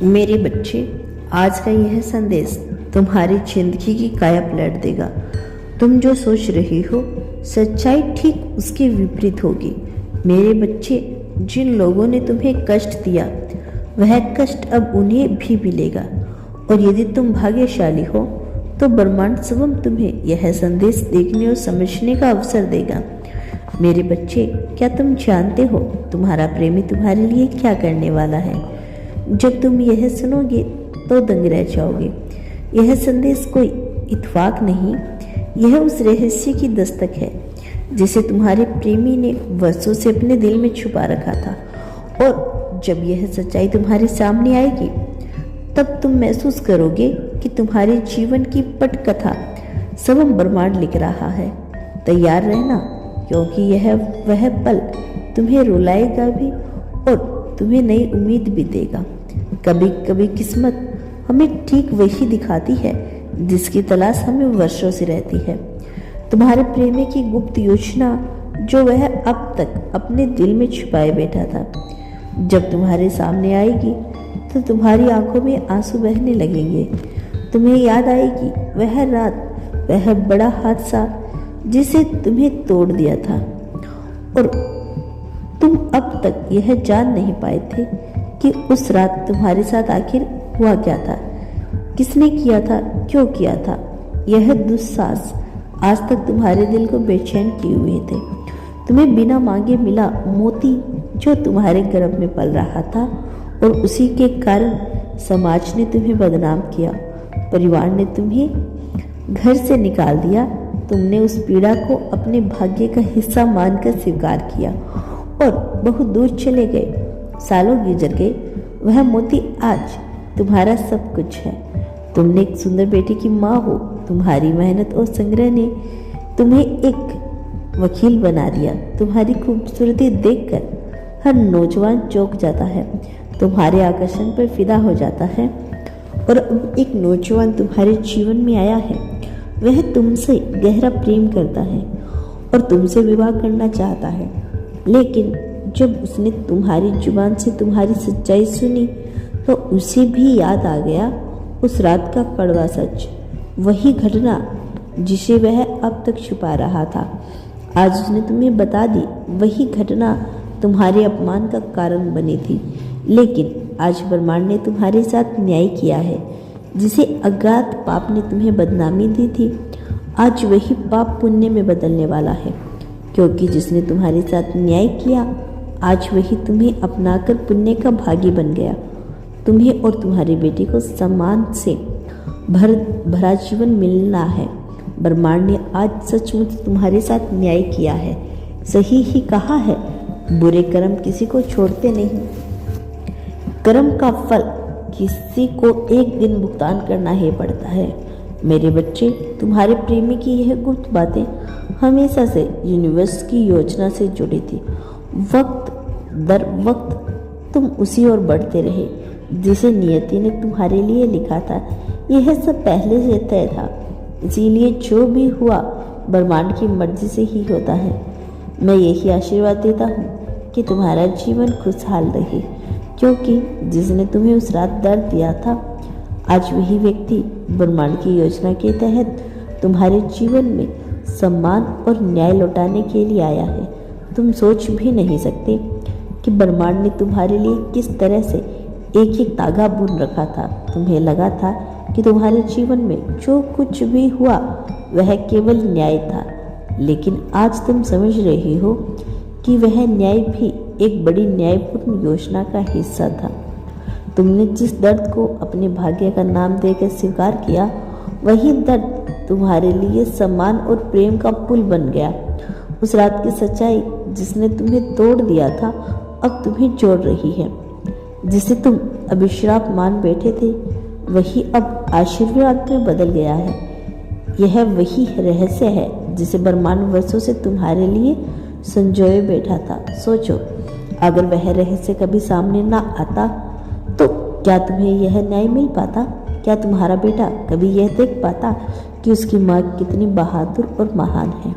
मेरे बच्चे, आज का यह संदेश तुम्हारी जिंदगी की काया पलट देगा। तुम जो सोच रही हो सच्चाई ठीक उसके विपरीत होगी। मेरे बच्चे, जिन लोगों ने तुम्हें कष्ट दिया वह कष्ट अब उन्हें भी मिलेगा। और यदि तुम भाग्यशाली हो तो ब्रह्मांड स्वयं तुम्हें यह संदेश देखने और समझने का अवसर देगा। मेरे बच्चे, क्या तुम जानते हो तुम्हारा प्रेमी तुम्हारे लिए क्या करने वाला है? जब तुम यह सुनोगे तो दंग रह जाओगे। यह संदेश कोई इत्तेफाक नहीं, यह उस रहस्य की दस्तक है जिसे तुम्हारे प्रेमी ने वर्षों से अपने दिल में छुपा रखा था। और जब यह सच्चाई तुम्हारे सामने आएगी तब तुम महसूस करोगे कि तुम्हारे जीवन की पटकथा स्वयं ब्रह्मांड लिख रहा है। तैयार रहना, क्योंकि यह वह पल तुम्हें रुलाएगा भी और तुम्हें नई उम्मीद भी देगा। कभी कभी किस्मत हमें ठीक वही दिखाती है जिसकी तलाश हमें वर्षों से रहती है। तुम्हारे प्रेमी की गुप्त योजना जो वह अब तक अपने दिल में छुपाए बैठा था, जब तुम्हारे सामने आएगी तो तुम्हारी आंखों में आंसू बहने लगेंगे। तुम्हें याद आएगी वह रात, वह बड़ा हादसा जिसे तुम्हें तोड़ दिया था। और तुम अब तक यह जान नहीं पाए थे कि उस रात तुम्हारे साथ आखिर हुआ क्या था, किसने किया था, क्यों किया था। यह दुस्साहस आज तक तुम्हारे दिल को बेचैन किए हुए थे। तुम्हें बिना मांगे मिला मोती जो तुम्हारे गर्भ में पल रहा था, और उसी के कारण समाज ने तुम्हें बदनाम किया, परिवार ने तुम्हें घर से निकाल दिया। तुमने उस पीड़ा को अपने भाग्य का हिस्सा मानकर स्वीकार किया और बहुत दूर चले गए। सालों गुजर गए, वह मोती आज तुम्हारा सब कुछ है। तुमने एक सुंदर बेटी की माँ हो। तुम्हारी मेहनत और संग्रह ने तुम्हें एक वकील बना दिया। तुम्हारी खूबसूरती देखकर हर नौजवान चौंक जाता है, तुम्हारे आकर्षण पर फिदा हो जाता है। और अब एक नौजवान तुम्हारे जीवन में आया है, वह तुमसे गहरा प्रेम करता है और तुमसे विवाह करना चाहता है। लेकिन जब उसने तुम्हारी जुबान से तुम्हारी सच्चाई सुनी तो उसे भी याद आ गया उस रात का कड़वा सच, वही घटना जिसे वह अब तक छुपा रहा था। आज उसने तुम्हें बता दी। वही घटना तुम्हारे अपमान का कारण बनी थी, लेकिन आज ब्रह्मांड ने तुम्हारे साथ न्याय किया है। जिसे अज्ञात पाप ने तुम्हें बदनामी दी थी, आज वही पाप पुण्य में बदलने वाला है, क्योंकि जिसने तुम्हारे साथ न्याय किया आज वही तुम्हें अपनाकर पुण्य का भागी बन गया। तुम्हें और तुम्हारी बेटी को सम्मान से भरा जीवन मिलना है। ब्रह्मांड ने आज सचमुच तुम्हारे साथ न्याय किया है। सही ही कहा है, बुरे कर्म किसी को छोड़ते नहीं। कर्म का फल किसी को एक दिन भुगतान करना ही पड़ता है। मेरे बच्चे, तुम्हारे प्रेमी की यह गुप्त बातें हमेशा से यूनिवर्स की योजना से जुड़ी थी। वक्त दर वक्त तुम उसी ओर बढ़ते रहे जिसे नियति ने तुम्हारे लिए लिखा था। यह सब पहले से तय था, इसीलिए जो भी हुआ ब्रह्मांड की मर्जी से ही होता है। मैं यही आशीर्वाद देता हूँ कि तुम्हारा जीवन खुशहाल रहे, क्योंकि जिसने तुम्हें उस रात दर्द दिया था आज वही व्यक्ति ब्रह्मांड की योजना के तहत तुम्हारे जीवन में सम्मान और न्याय लौटाने के लिए आया है। तुम सोच भी नहीं सकते कि ब्रह्मांड ने तुम्हारे लिए किस तरह से एक एक धागा बुन रखा था। तुम्हें लगा था कि तुम्हारे जीवन में जो कुछ भी हुआ वह केवल न्याय था, लेकिन आज तुम समझ रहे हो कि वह न्याय भी एक बड़ी न्यायपूर्ण योजना का हिस्सा था। तुमने जिस दर्द को अपने भाग्य का नाम देकर स्वीकार किया, वही दर्द तुम्हारे लिए सम्मान और प्रेम का पुल बन गया। उस रात की सच्चाई जिसने तुम्हें तोड़ दिया था अब तुम्हें जोड़ रही है। जिसे तुम अभिश्राप मान बैठे थे वही अब आशीर्वाद में बदल गया है। यह वही रहस्य है जिसे ब्रह्मांड वर्षों से तुम्हारे लिए संजोए बैठा था। सोचो, अगर वह रहस्य कभी सामने ना आता तो क्या तुम्हें यह न्याय मिल पाता? क्या तुम्हारा बेटा कभी यह देख पाता कि उसकी माँ कितनी बहादुर और महान है?